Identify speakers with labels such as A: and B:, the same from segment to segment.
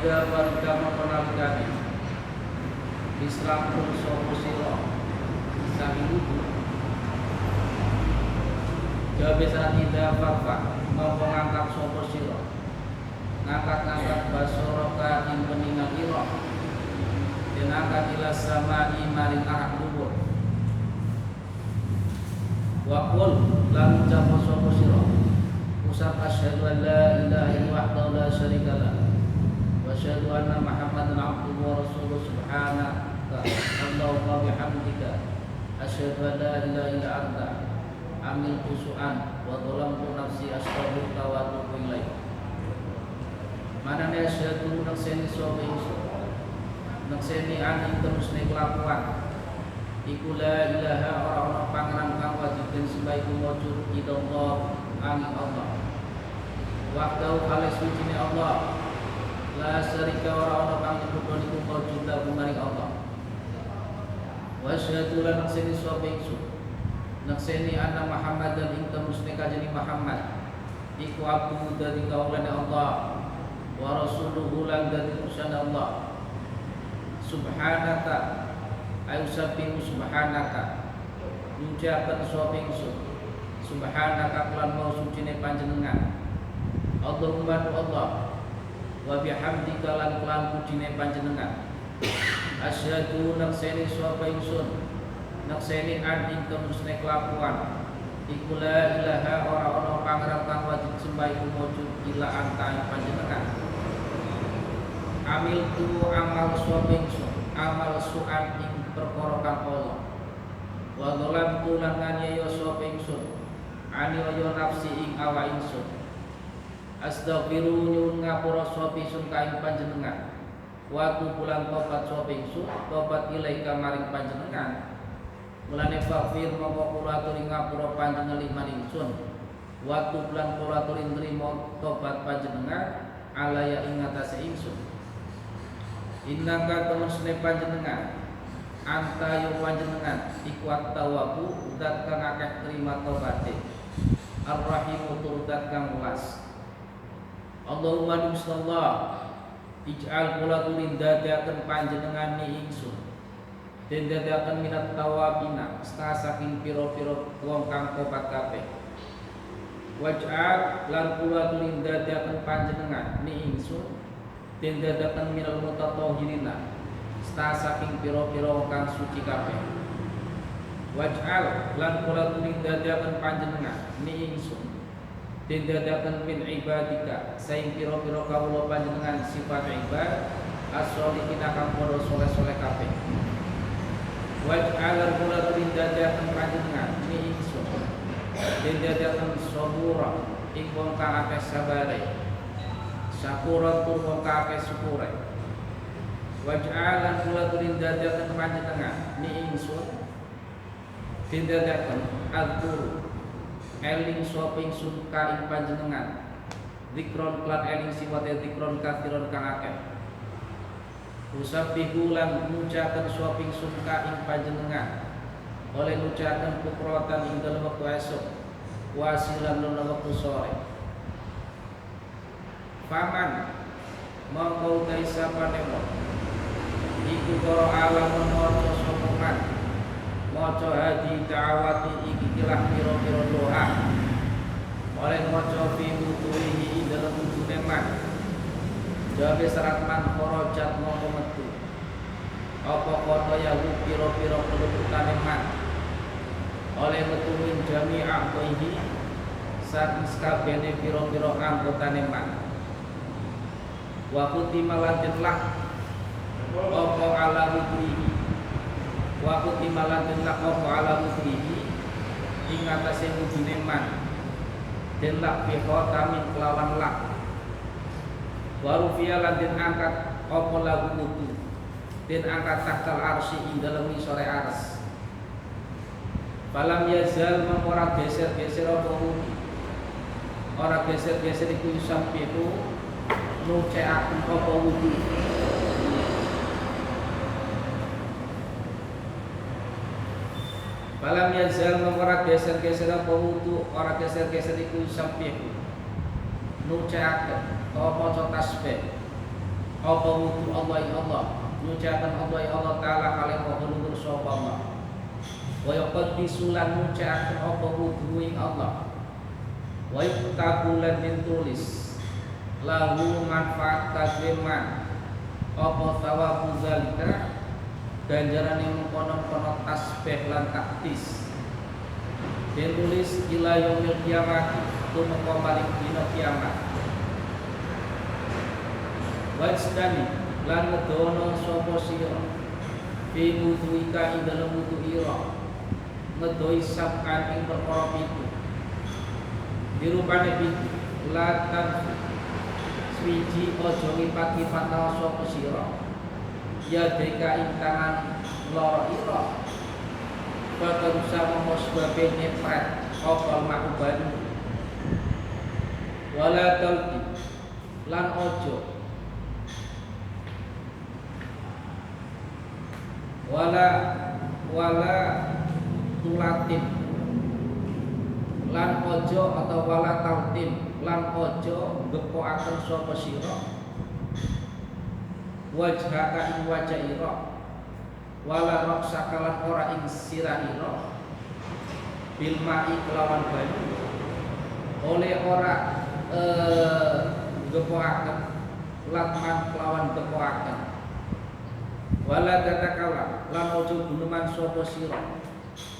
A: ida barikama penalikani Islam pun sopo siro saking wudu jabe saat ida farfa ngopo ngangkat sopo siro ngangkat basoroka ing peningal iro dan angkat ila samai maring arah lubur waqul lan ucap sopo siro usap asyhadu an la ilaha illallah la syarikalah wa asyhadu anna muhammadan abduhu wa rasuluh subhanaka Allahumma bihamdika asyhadu an la ilaha illa anta amiltu su'an wa dhalamtu nafsi astaghfiruka wa atubu ilaik. Manane asyhadu nakseni sapa ingsun nakseni an terus nek kelakuan iku la ilaha ora ana pangeran kang wajib den sembah iku mujud Allah angin Allah wahdahu khalis suci Allah la syarika ora ana kang nyebut iku mujud maring Allah wa asyhadu lan nakseni sapa ingsun nakseni anna Muhammadan ing temusne kajeni Muhammad iku abdu dadi kaulane Allah wa rasuluhu lan dadi utusan Allah subhanaka ayu sabbihu subhanaka ngucapaken sapa ingsun subhanaka lan mau sucine panjenengan Allahumma Allah wa bihamdika lan pujine panjenengan asyhadu nakseni sapa ingsun nakseni an ing terusne kelakuan iku la ilaha ora ana pangeran kang wajib sembah iku mujud illa anta panjenengan amil tu amal sapa ingsun amal su'an ing perkara kang ala wa dhalam tu lan nganiaya sapa ingsun aniaya nafsi ing awak ingsun astaghfiru nyuwun ngapura sapa ingsun ka ing panjenengan waktu pulang tobat sapa ingsun tobat ilaika maring panjenengan mulane fakfir mongko kula aturi ngapura panjenengan liman ingsun waktu pulang kula aturi nrimo tobat panjenengan alaya ing atase ingsun innaka temusne panjenengan anta yo panjenengan iku at-tawwabu zat kang akeh trima tobaté ar-rahim tur zat kang welas Allahumma sallallahu ij'al kula turin dadaken panjenengan ni ingsun den dadaken minat tawabina setengah saking pira-pira wong kang tobat kabeh waj'al lan kula turin dadaken panjenengan ni ingsun den dadaken minal mutatahhirina setengah saking pira-pira wong kang suci kabeh waj'al lan kula turin dadaken panjenengan ni ingsun den dadaken min ibadika saing pira-pira kawula panjenengan sifat ibad as-sholihin kang padha saleh-saleh kabeh waj'al kula turin dadaken panjenengan ni ingsun den dadaken sabura ing wong kang akeh sabare syakura tur wong kang akeh syukure waj'al kula turin dadaken panjenengan ni ingsun den dadaken al-qur eling sapa ingsun ka ing panjenengan zikron lan eling siwate zikron kathiron kang akeh usabbihu lan ngucapaken sapa ingsun ka ing panjenengan oleh ngucapaken pukratan ing dalem wektu esuk wasilan lan wektu sore paman mongko utahe sapane wong iku para alam maca sapa man maca hadi da'awati iki kilah pira-pira doa oleh maca fi wuduhi dalam wudune man jabe serat man korojat mongko metu apa kota yahu pira-pira peluputane man oleh metu min jami'a koihi saking sakabehane pira-pira anggotane man wa kutimalan jenlah apa ala wudhihi wa kutimalan jenlah apa ala wudhihi ing atase wudune man den lak bi khotamin kelawan lak wa rufiya lan den angkat apa lagu wudu den angkat taktal arsy ing dalem sore ars falam yazal ora geser-geser apa wudu ora geser-geser iku sampai itu nucaaken apa wudu falam yazal ora geser-geser apa wudu ora geser-geser iku sampai nucaaken apa maca tasbih apa wudu Allah ya Allah ngucapan Allah ya Allah taala kalian maha luhur sapa Allah wa yaqaddisu lan ngucapan apa wudu ing Allah wa yuktabu lan ditulis lahu manfaat kagweman apa thawabu zalika ganjaran yang mengkono-kono tasbih lan takdis ditulis ila yaumil kiamat tumeka maring dina kiamat wajtani lan ngedono sapa sira fi wuduika ing dalem wudu ira ngedoi sabkan ing perkara pitu dirupane pitu latan swiji aja ngipat-ipat sapa sira ya deka ing tangan loro ira bakal usah mosbabe nyepret opal makubani wala talqi lan ojo wala tulatin lan ojo atau wala taltin lan ojo gepokaken sapa sira wajhaka ing wajah ira wala raksaka lan ora ing sirah ira bil ma'i kelawan banyu oleh ora gepokaken latman kelawan gepokaken wala tatakala lan ojo guneman sapa sira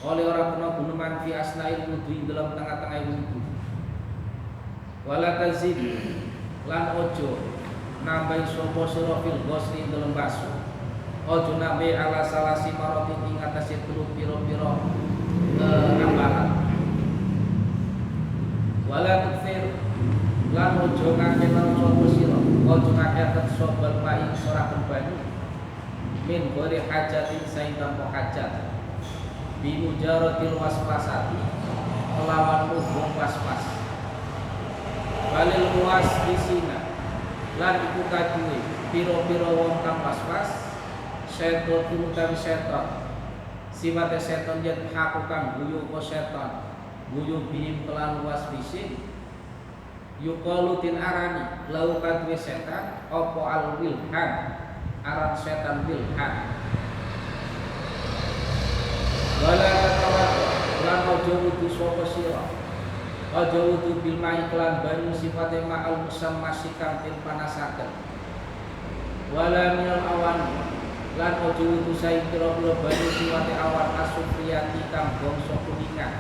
A: oleh ora kena guneman fi asnail wudu dalam tengah-tengah wudu wala tazid lan ojo nambahi sapa sira fil ghusli dalam basuh ojo nambahi ala salasi maratin ing atase telu pira-pira amalan wala tukfir lan ojo ngakeh sapa sira ojo ngakeh sapa mai soraken banyu min gori hajatin saing tanpa hajat bi mujaratil waswasati kelawan hubung was-was walil muas disina lan iku kaduwe pira-pira wong kang was-was setan utawi setan sifate setan yen haku kang guyu apa setan guyu bihim kelan waswisin yuqalu tin arani lau kaduwe setan apa al-wilhan aran setan wilhan wala tawakal lan ojo wudu sapa sira aja wudu bil ma'i kelan banyu sifate ma'al musammasy kang den panasaken wala minal awan lan aja wudu sae pira-pira banyu sifate awan asufriyati kang bangsa kuningan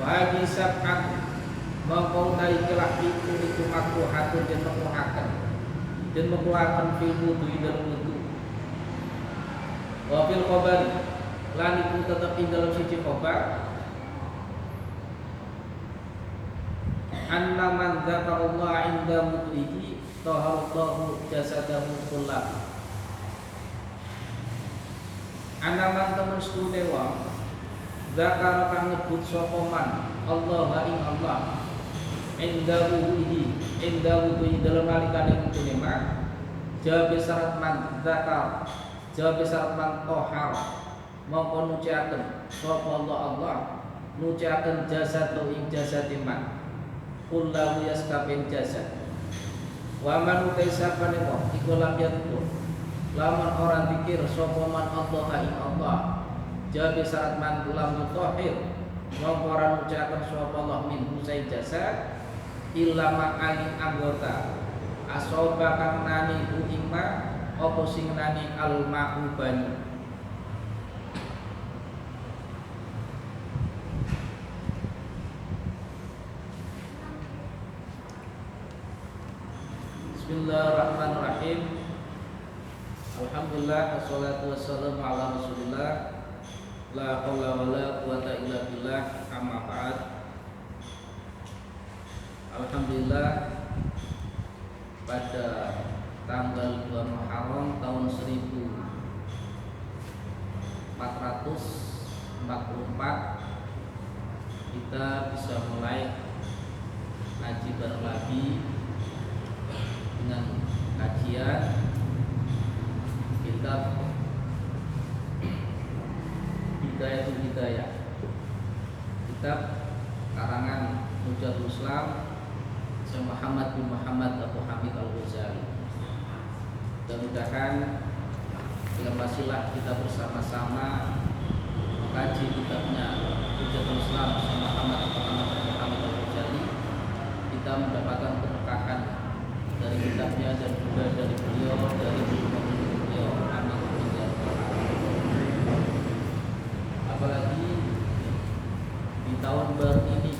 A: bagi sab'at mongko utawi kelak iku makruhatun den makruhaken den makruhaken fil wudu dalam wudu wa fil khabar lan iku tetep ing dalam siji khabar anna man dzakarallaha inda mudrihi taharallahu jasadahu kullahu anna man temen stune wong zakara kang nyebut sapa man Allah ing Allah inda wuduhi dalam nalikane wudune man jawab syarat man zakar jawab syarat man tohar mongko nuciaken sapa Allah nuciaken jasad ing jasad man kullahu yaskabin jasad wa man ukaisapane wong iku lam yadkur lamun ora dikir sapa man Allah ing Allah jawab syarat man lam mutahhir mongko ora nuciaken sapa Allah min husai jasad illa ma'ani anggota asoba kang nani ku ima apa sing nani al ma'ubani Bismillahirrahmanirrahim. Alhamdulillah wassalatu wassalamu ala Rasulillah la haula wala quwata illa billah amma ba'd. Alhamdulillah pada tanggal 2 Muharram tahun 1444 kita bisa mulai ngaji bareng lagi dengan kajian kitab Hidayatul Hidayah, kitab karangan Hujjatul Islam Syekh Muhammad bin Muhammad Abu Hamid Al-Ghazali. Mudah-mudahan masihlah kita bersama-sama mengkaji kitabnya Hujjatul Islam Syekh Muhammad Abu Hamid Al-Ghazali, kita mendapatkan keberkahan dari kitabnya dan juga dari beliau, dari beliau. Amin. Apalagi di tahun baru ini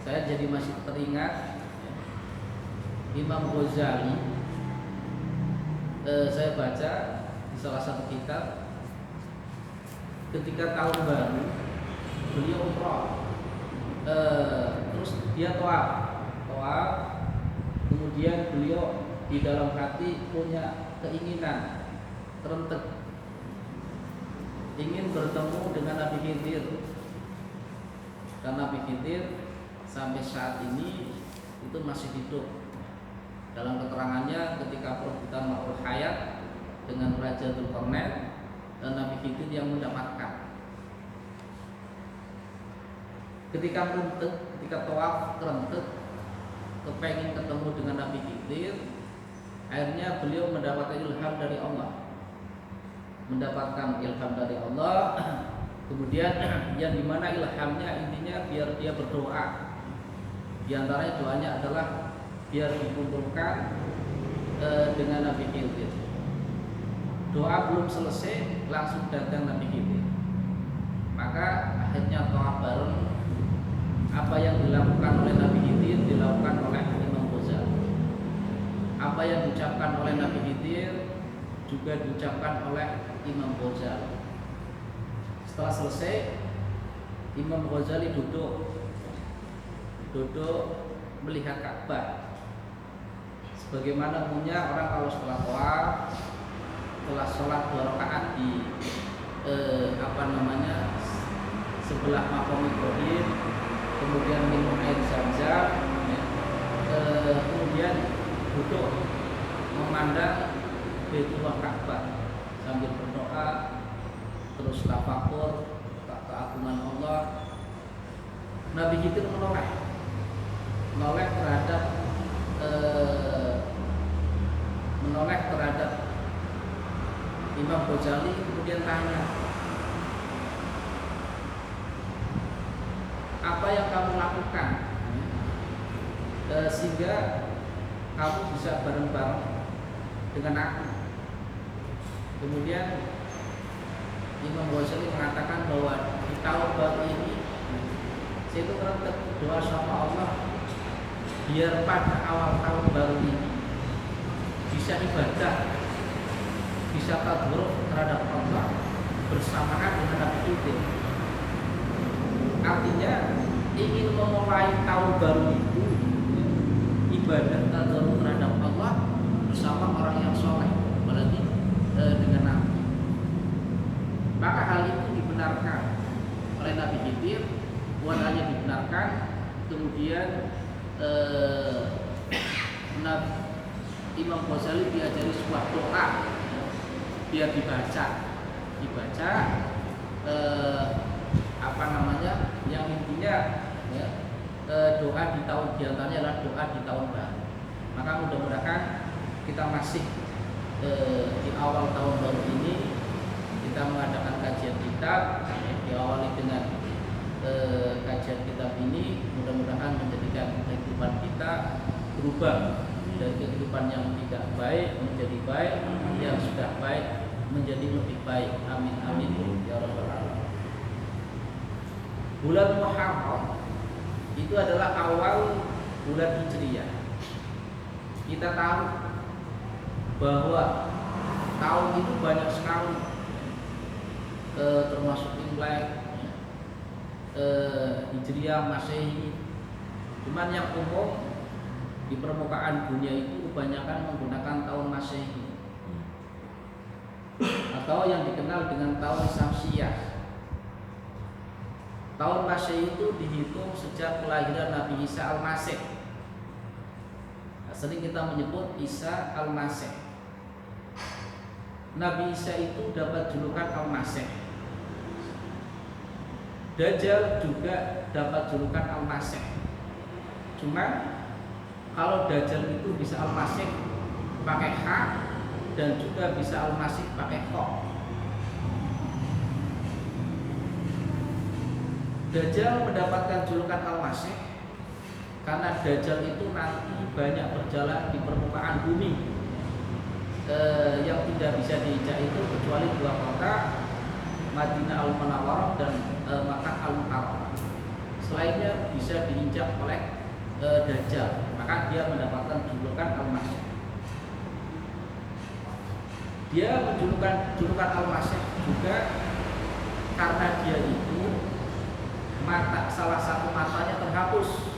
A: saya jadi masih teringat Imam Ghazali. Saya baca di salah satu kitab, ketika tahun baru beliau umroh, terus dia tawaf, kemudian beliau di dalam hati punya keinginan terentek, ingin bertemu dengan Nabi Khidir. Dan Nabi Khidir sampai saat ini itu masih hidup. Dalam keterangannya ketika perebutan makhluk hayat dengan Raja Dzulqarnain, dan Nabi Khidir yang mendapatkan. Ketika merentet, ketika tawaf terentet, kepengen ketemu dengan Nabi Khidir, akhirnya beliau mendapatkan ilham dari Allah. Kemudian yang dimana ilhamnya intinya biar dia berdoa. Di antaranya doanya adalah biar dikumpulkan dengan Nabi Khidir. Doa belum selesai langsung datang Nabi Khidir. Maka akhirnya tawaf bareng. Apa yang dilakukan oleh Nabi Khidir dilakukan oleh Imam Ghazali. Apa yang diucapkan oleh Nabi Khidir juga diucapkan oleh Imam Ghazali. Setelah selesai, Imam Ghazali duduk melihat Ka'bah. Sebagaimana punya orang kalau setelah tawaf, setelah sholat 2 rakaat di sebelah maqam Ibrahim, kemudian minum air Zam-Zam, kemudian duduk memandang Baitullah Ka'bah sambil berdoa, terus tafakur keagungan Allah. Nabi Khidir menoleh terhadap Imam Ghazali, kemudian tanya, apa yang kamu lakukan sehingga kamu bisa bareng-bareng dengan aku? Kemudian Imam Ghazali mengatakan bahwa di tahun baru ini saya itu merentet doa sama Allah biar pada awal tahun baru ini bisa ibadah, bisa tadarruf terhadap Allah bersamaan dengan Nabi Khidir. Artinya ingin memulai tahun baru itu ibadah tadarruf terhadap Allah bersama orang yang soleh, apalagi dengan Nabi. Maka hal itu dibenarkan oleh Nabi Khidir, bukan hanya dibenarkan, kemudian Imam Ghazali diajari sebuah doa biar dibaca yang intinya ya, doa di tahun, diantaranya adalah doa di tahun baru. Maka mudah-mudahan kita masih di awal tahun baru ini kita mengadakan kajian kitab, diawali dengan kajian kitab ini, mudah-mudahan menjadikan kehidupan kita berubah dari kehidupan yang tidak baik menjadi baik, yang sudah baik menjadi lebih baik. Amin amin ya rabbal alamin. Bulan Muharram itu adalah awal bulan Hijriyah. Kita tahu bahwa tahun itu banyak sekali, termasuk Imlek, Hijriyah, Masehi. Cuman yang umum di permukaan dunia itu kebanyakan menggunakan tahun Masehi atau yang dikenal dengan tahun Syamsiyah. Tahun Masehi itu dihitung sejak kelahiran Nabi Isa Al-Masih. Sering kita menyebut Isa Al-Masih. Nabi Isa itu dapat julukan Al-Masih. Dajjal juga dapat julukan Al-Masih. Cuma kalau Dajjal itu bisa Al-Masih pakai H dan juga bisa Al-Masih pakai Kho. Dajjal mendapatkan julukan Al-Masih karena Dajjal itu nanti banyak berjalan di permukaan bumi yang tidak bisa diinjak itu kecuali dua kota, Madinah Al-Munawwarah dan Makkah Al-Mukarramah. Selainnya bisa diinjak oleh Dajjal, maka dia mendapatkan julukan Al-Masih. Dia menjulukan julukan Al-Masih juga karena dia itu salah satu matanya terhapus.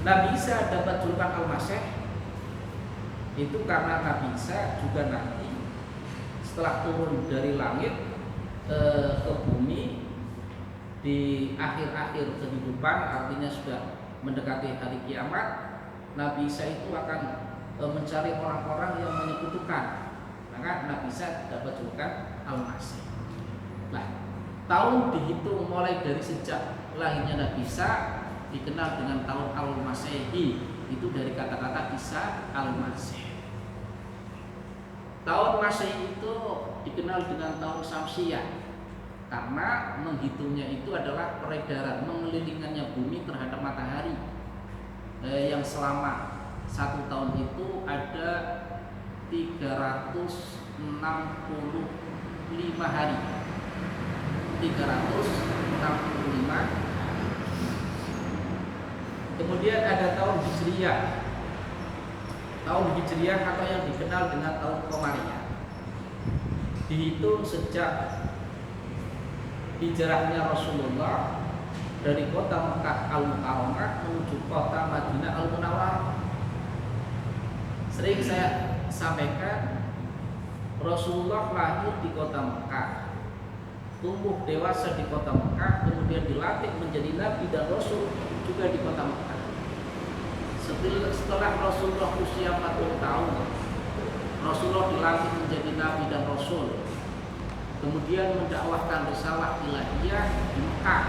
A: Nabi Isa dapat julukan Al-Masih itu karena Nabi Isa juga nanti setelah turun dari langit ke bumi di akhir-akhir kehidupan, artinya sudah mendekati hari kiamat, Nabi Isa itu akan mencari orang-orang yang menyekutukan, maka Nabi Isa dapat julukan Al-Masih. Nah, tahun dihitung mulai dari sejak lahirnya Nabi Isa dikenal dengan tahun Al-Masehi, itu dari kata-kata Isa Al-Masih. Tahun Masehi itu dikenal dengan tahun Syamsiyah karena menghitungnya itu adalah peredaran mengelilingannya bumi terhadap matahari yang selama 1 tahun itu ada 365 hari. 365. Kemudian ada tahun Hijriyah. Tahun Hijriyah atau yang dikenal dengan tahun Qamariyah. Dihitung sejak hijrahnya Rasulullah dari kota Makkah Al-Mukarramah menuju kota Madinah Al-Munawwarah. Sering saya sampaikan, Rasulullah lahir di kota Makkah, tumbuh dewasa di kota Makkah, kemudian dilantik menjadi nabi dan rasul juga di kota Makkah. Setelah Rasulullah usia 40 tahun, Rasulullah dilantik menjadi nabi dan rasul, kemudian mendakwahkan risalah ilahiyah di Makkah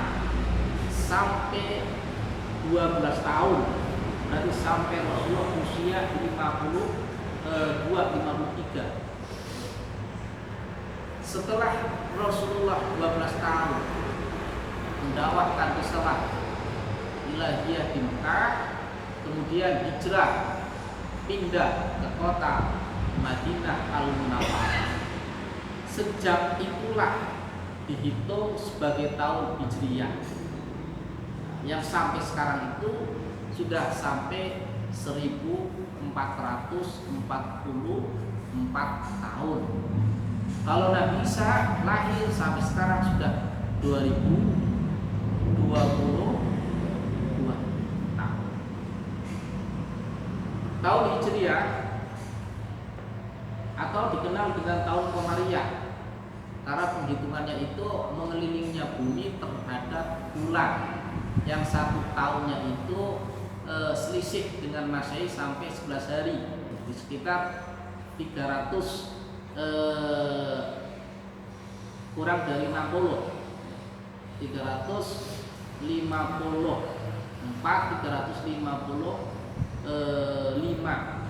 A: sampai 12 tahun. Berarti sampai Rasulullah usia 53. Setelah Rasulullah 12 tahun mendakwahkan risalah ilahiyah di Makkah, kemudian hijrah pindah ke kota Madinah Al-Munawwarah. Sejak itulah dihitung sebagai tahun Hijriyah, yang sampai sekarang itu sudah sampai 1444 tahun. Kalau Nabi Isa lahir sampai sekarang sudah 2022 tahun. Tahun Hijriyah atau dikenal dengan tahun Qamariyah karena penghitungannya itu mengelilingnya bumi terhadap bulan, yang 1 tahunnya itu selisih dengan Masehi sampai 11 hari, di sekitar 300 kurang dari 60, 355.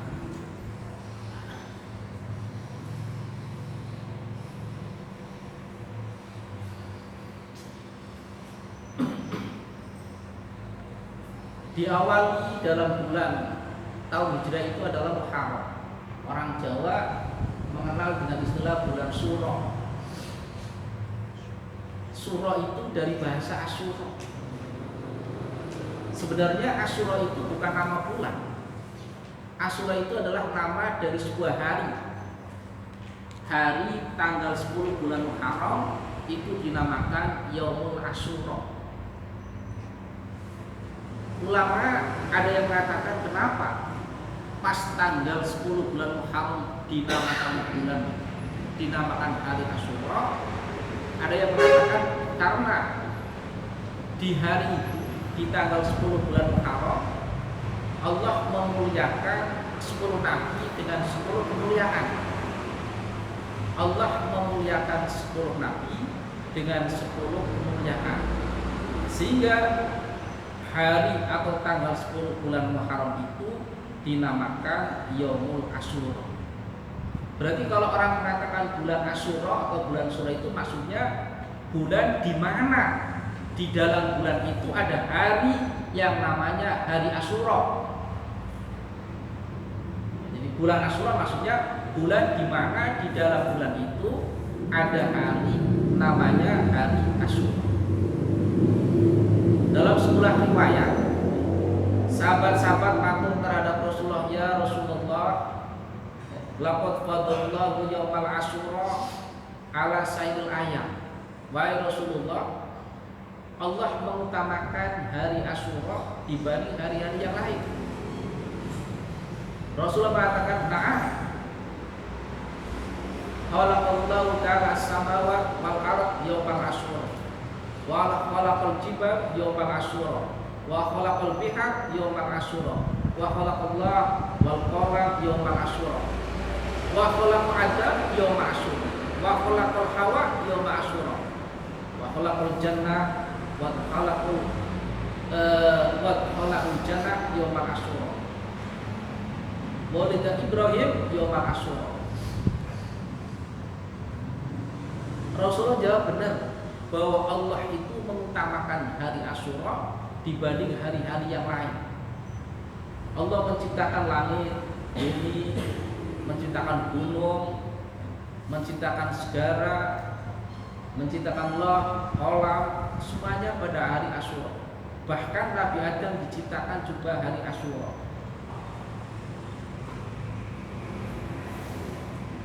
A: Diawali dalam bulan tahun Hijrah itu adalah Muharram. Orang Jawa mengenal dengan istilah bulan Suro. Suro itu dari bahasa Asyura. Sebenarnya Asyura itu bukan nama bulan. Asyura itu adalah nama dari sebuah hari. Hari tanggal 10 bulan Muharram itu dinamakan Yaumul Asyura. Ulama ada yang mengatakan kenapa pas tanggal 10 bulan Muharram dinamakan hari Asyura. Ada yang mengatakan karena di hari itu, di tanggal 10 bulan Muharram, Allah memuliakan 10 nabi dengan 10 kemuliaan. Allah memuliakan 10 nabi dengan 10 kemuliaan, sehingga hari atau tanggal 10 bulan Muharram itu dinamakan Yaumul Asyura. Berarti kalau orang mengatakan bulan Asyura atau bulan Asyura itu maksudnya bulan di mana di dalam bulan itu ada hari yang namanya hari Asyura. Jadi bulan Asyura maksudnya bulan di mana di dalam bulan itu ada hari namanya hari Asyura. Dalam sebuah riwayat, sahabat-sahabat matur terhadap Rasulullah, ya Rasulullah, laqad fadallahu yaumal Asyura ala sayyidil ayam. Wahai Rasulullah, Allah mengutamakan hari Asyura dibanding hari-hari yang lain. Rasulullah mengatakan, "Na'am. Khalaqallahu ta'ala as-samawati wal ardh yaumal Asyura. Wa khalaqal jibal yaumal Asyura. Wa khalaqal bihar yaumal Asyura. Wa khalaqallahu wal qalam yaumal Asyura. Wa khalaqal Adam yaumal Asyura. Wa khalaqal Hawa yaumal Asyura. Wa khalaqal jannah wa khalaqal jannah yaumal Asyura. Walida Ibrahim yaumal Asyura." Rasulullah jawab benar bahwa Allah itu mengutamakan hari Asyura dibanding hari-hari yang lain. Allah menciptakan langit, bumi, menciptakan gunung, menciptakan segara, menciptakan loh, kolam, semuanya pada hari Asyura. Bahkan Nabi Adam diciptakan juga hari Asyura.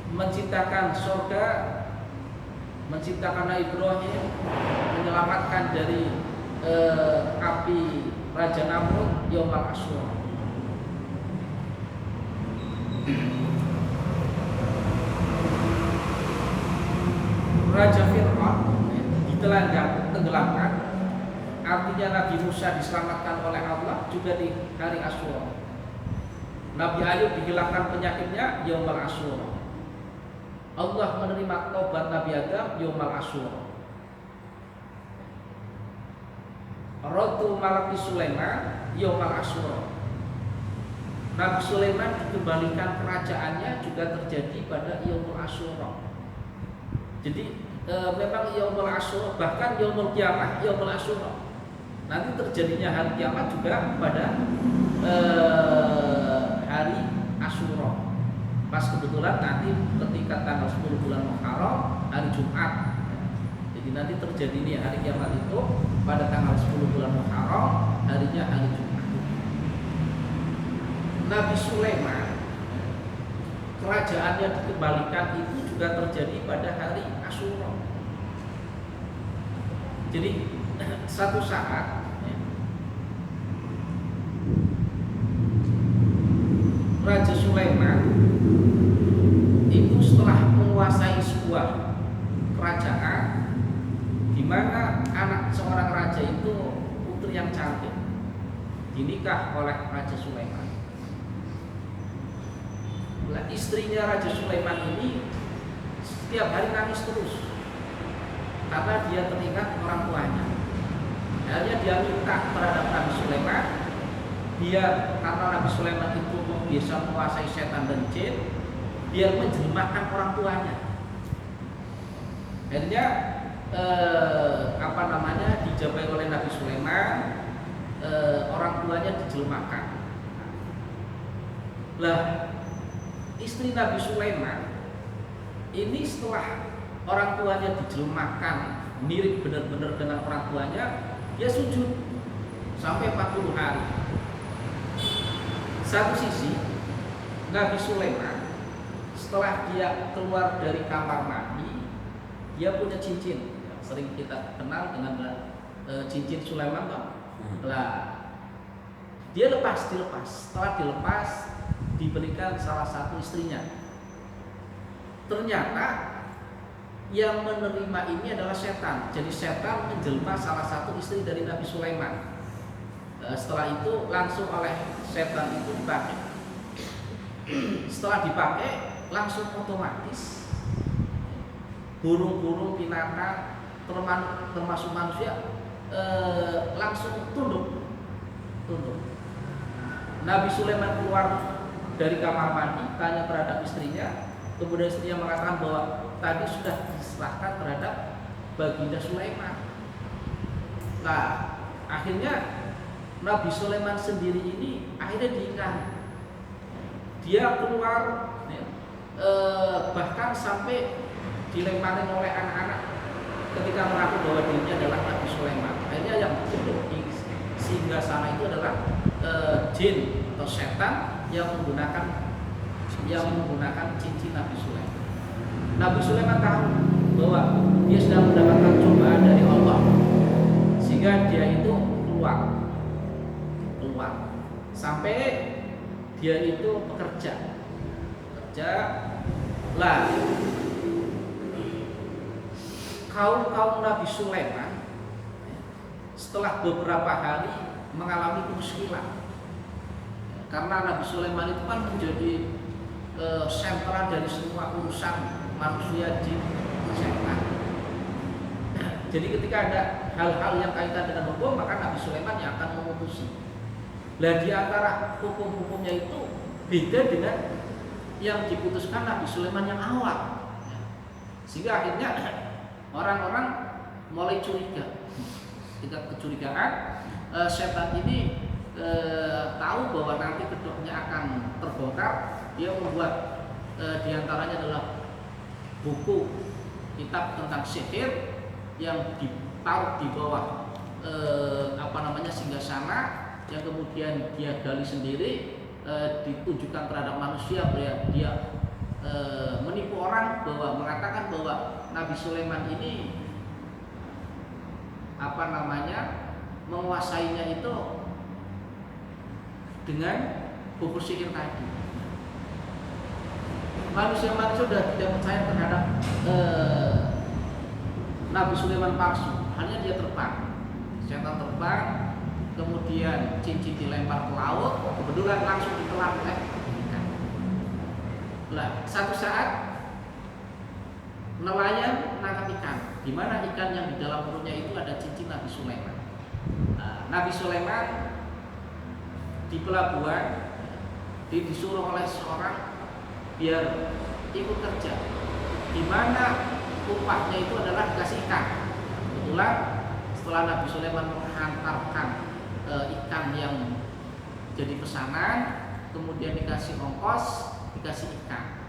A: Menciptakan surga, menciptakan Nabi Ibrahim, menyelamatkan dari api Raja Namrud Yaumal Asyura. Raja Fir'aun ditenggelamkan, artinya Nabi Musa diselamatkan oleh Allah juga di hari Asyura. Nabi Ayub dihilangkan penyakitnya Yaumal Asyura. Allah menerima taubat Nabi Adam Yaumal Asyura. Ratu Malaki Sulaiman Yaumal Asyura. Nabi Sulaiman dikembalikan kerajaannya juga terjadi pada Yaumul Asyura. Jadi memang Yaumul Asyura, bahkan Yaumul Kiamah Yaumul Asyura. Nanti terjadinya hari kiamat juga pada hari Asyura. Pas kebetulan nanti ketika tanggal 10 bulan Muharram hari Jumat. Jadi nanti terjadi nih hari kiamat itu pada tanggal 10 bulan Muharram, harinya hari Jumat. Nabi Sulaiman kerajaannya dikembalikan itu juga terjadi pada hari Asyura. Jadi satu saat Raja Sulaiman itu setelah menguasai sebuah kerajaan di mana anak seorang raja itu putri yang cantik dinikah oleh Raja Sulaiman. Nah, istrinya Raja Sulaiman ini setiap hari nangis terus karena dia teringat orang tuanya. Akhirnya dia minta terhadap Nabi Sulaiman, karena Nabi Sulaiman itu bisa menguasai setan dan jin, dia menjelmakan orang tuanya. Akhirnya dijabai oleh Nabi Sulaiman, orang tuanya dijelmakan. Lah, istri Nabi Sulaiman ini setelah orang tuanya dijelmakan mirip benar-benar dengan orang tuanya, dia sujud sampai 40 hari. Satu sisi Nabi Sulaiman setelah dia keluar dari kamar mandi, dia punya cincin yang sering kita kenal dengan cincin Sulaiman toh. Lah, dia dilepas. Setelah dilepas, diberikan salah satu istrinya. Ternyata yang menerima ini adalah setan. Jadi setan menjelma salah satu istri dari Nabi Sulaiman. Setelah itu langsung oleh setan itu dipakai. Setelah dipakai, langsung otomatis burung-burung, binatang, termasuk manusia langsung tunduk tunduk. Nabi Sulaiman keluar dari kamar mandi, tanya terhadap istrinya, kemudian istrinya mengatakan bahwa tadi sudah diserahkan terhadap baginda Sulaiman. Nah, akhirnya Nabi Sulaiman sendiri ini akhirnya diingkari. Dia keluar, bahkan sampai dilemparin oleh anak-anak ketika mengaku bahwa dirinya adalah Nabi Sulaiman. Akhirnya yang duduk di singgasana itu adalah jin atau setan yang menggunakan cincin Nabi Sulaiman. Nabi Sulaiman tahu bahwa dia sedang mendapatkan cobaan dari Allah, sehingga dia itu keluar sampai dia itu bekerja lah. Kaum Nabi Sulaiman setelah beberapa hari mengalami kemuskilan, karena Nabi Sulaiman itu kan menjadi sentra dari semua urusan manusia, jin, setan. Jadi ketika ada hal-hal yang kaitan dengan hukum, maka Nabi Sulaiman yang akan memutusi. Nah, di antara hukum-hukumnya itu beda dengan yang diputuskan Nabi Sulaiman yang awal, sehingga akhirnya orang-orang mulai curiga. Ketika kecurigaan, setan ini tahu bahwa nanti kedoknya akan terbongkar. Dia membuat diantaranya adalah buku kitab tentang sihir yang ditaruh di bawah singgasana, yang kemudian dia gali sendiri, ditunjukkan terhadap manusia bahwa dia menipu orang, bahwa mengatakan bahwa Nabi Sulaiman ini menguasainya itu dengan buku sihir tadi. Manusia sudah tidak percaya terhadap Nabi Sulaiman palsu. Hanya dia terbang, setan terbang, kemudian cincin dilempar ke laut, kebetulan langsung ditelan oleh ikan. Nah, satu saat nelayan menangkap ikan, di mana ikan yang di dalam perutnya itu ada cincin Nabi Sulaiman. Nabi Sulaiman di pelabuhan disuruh oleh seorang biar ikut kerja, di mana upahnya itu adalah dikasih ikan. Kebetulan setelah Nabi Sulaiman menghantarkan ikan yang jadi pesanan, kemudian dikasih ongkos, dikasih ikan.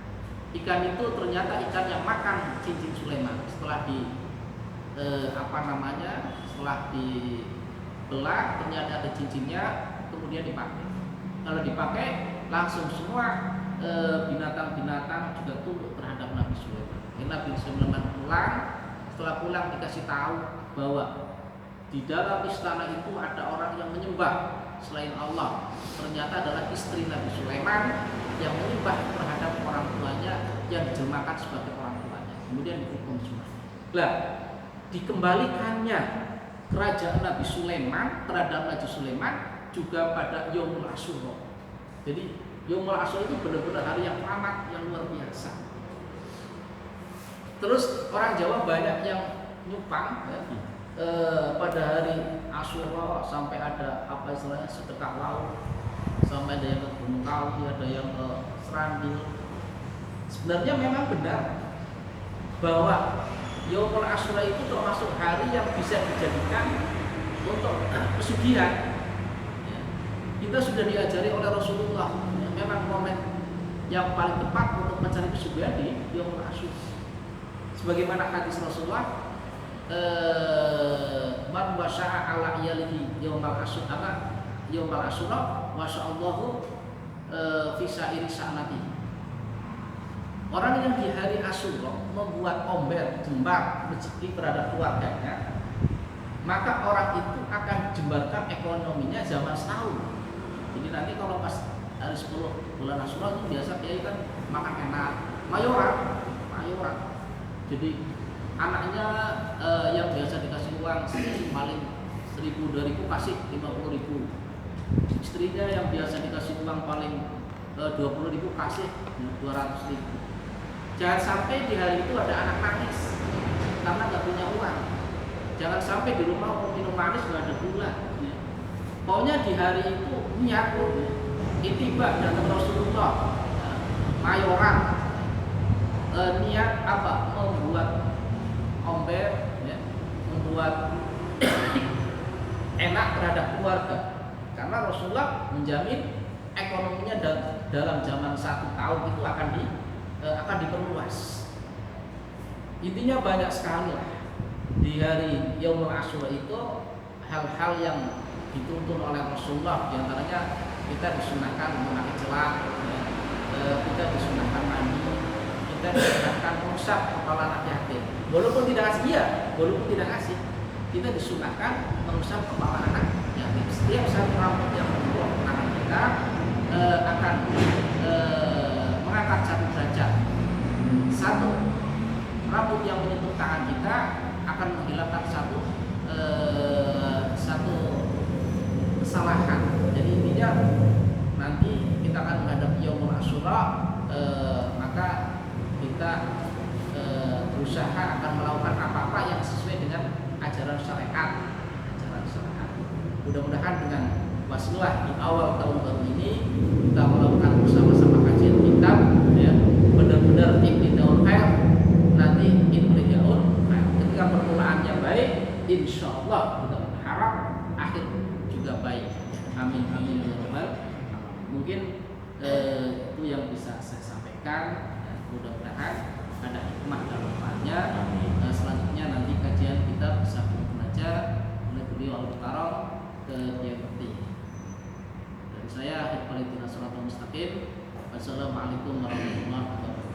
A: Ikan itu ternyata ikan yang makan cincin Sulaiman. Setelah setelah dibelah ternyata ada cincinnya, kemudian dipakai. Kalau dipakai langsung semua binatang-binatang juga tunduk terhadap Nabi Sulaiman. Nabi Sulaiman pulang, setelah pulang dikasih tahu bahwa di dalam istana itu ada orang yang menyembah selain Allah. Ternyata adalah istri Nabi Sulaiman yang menyembah terhadap orang tuanya, yang dijelmakan sebagai orang tuanya. Kemudian dihukum semua. Nah, dikembalikannya kerajaan Nabi Sulaiman terhadap Nabi Sulaiman juga pada Yaumul Asyura. Jadi Yaumul Asyura itu benar-benar hari yang keramat, yang luar biasa. Terus orang Jawa banyak yang nyupang pada hari Asyura, sampai ada sedekah laut, sampai ada yang ke Gunung Kawi, ada yang ke Serandil. Sebenarnya memang benar bahwa Yaumul Asyura itu termasuk hari yang bisa dijadikan untuk pesugihan. Kita sudah diajari oleh Rasulullah, memang momen yang paling tepat untuk mencari pesugihan di Yaumul Asyura. Sebagaimana hadis Rasulullah, man wasya'a ala iyalihi Yaumul Asyura wasya'allahu fi sa'iri sa'nati. Orang yang di hari Asyura membuat ombel, jembar, rezeki terhadap keluarganya, maka orang itu akan dijembarkan ekonominya zaman setahun. Jadi nanti kalau pas hari 10 bulan Asyura itu biasa dia kan makan enak, mayoran. Jadi anaknya yang biasa dikasih uang paling 1.000 2.000 kasih 50.000. Istrinya yang biasa dikasih uang paling 20.000 kasih 200.000. Jangan sampai di hari itu ada anak nangis karena nggak punya uang. Jangan sampai di rumah mau minum manis nggak ada gula. Pokoknya di hari itu niat itibak datang Rasulullah mayoran niat apa membuat ombel ya, membuat enak terhadap keluarga karena Rasulullah menjamin ekonominya dalam zaman 1 tahun itu akan diperluas. Intinya banyak sekali lah di hari Yaumul Asyura itu hal-hal yang dituntun oleh Rasulullah, diantaranya kita disunahkan memakai celak, ya, kita disunahkan mandi, kita disunahkan mengusap kepala anak yatim. Walaupun tidak ngasih, kita disunahkan mengusap kepala anak yatim. Setiap satu rambut yang menyentuh tangan kita akan mengangkat 1 derajat. 1 rambut yang menyentuh tangan kita akan menghilangkan satu kesalahan. Jadi intinya nanti kita akan menghadapi Yaumul Asyura, maka kita berusaha akan melakukan apa-apa yang sesuai dengan ajaran syariat. Mudah-mudahan dengan wasilah di awal tahun baru ini kita melakukan bersama-sama kajian kitab, ya, benar-benar ibtidaul khair, nanti intidaul khair. Ketika permulaannya baik, insyaallah kita berharap akhir juga baik. Amin amin ya rabbal alamin. Mungkin itu yang bisa saya sampaikan. Mudah-mudahan ada hikmah dan manfaatnya. Selanjutnya nanti kajian kita bisa belajar oleh beliau Al-Mukarram ke Kiai Bakti. Dan saya Hifdz Shiratal Mustaqim. Wassalamualaikum warahmatullahi wabarakatuh.